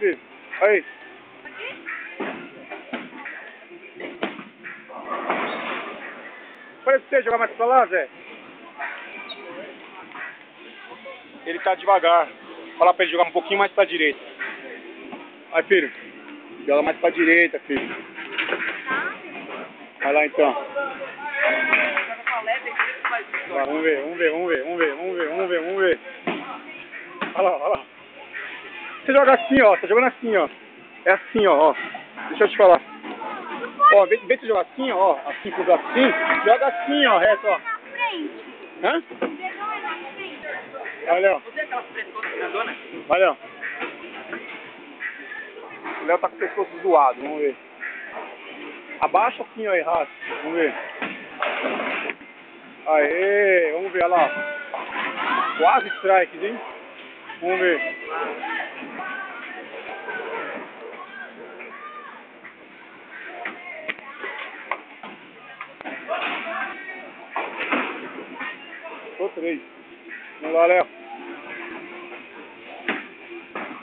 filho. Aí. Parece você jogar mais pra lá, Zé. Ele tá devagar. Fala pra ele jogar um pouquinho mais pra direita. Aí, filho. Joga mais pra direita, filho. Vai lá então. Vai, vamos ver. Olha lá. Você joga assim, ó. Tá jogando assim, ó. É assim, ó. Deixa eu te falar. Ó, vem você jogar assim, ó. Assim, pro assim. Joga assim, ó, reto, ó. Hã? Olha, ó. Olha, ó. O Léo tá com o pescoço zoado, vamos ver. Abaixa assim, ó, errado. Vamos ver. Aê, vamos ver, olha lá. Quase strikes, hein? Vamos ver. Ficou 3. Vamos lá, Léo.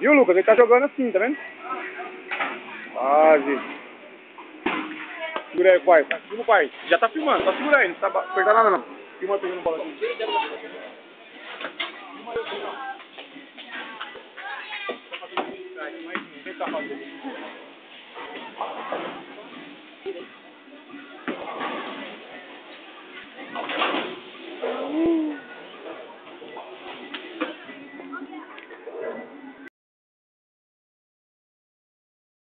Viu, Lucas? Ele tá jogando assim, tá vendo? Quase. Segura aí, pai. Filma, pai. Já tá filmando. Só segura aí. Não precisa apertar nada, não. Filma pegando bola aqui. Filma aí, ó. Tá fazendo strike. Mais um. Quem tá fazendo?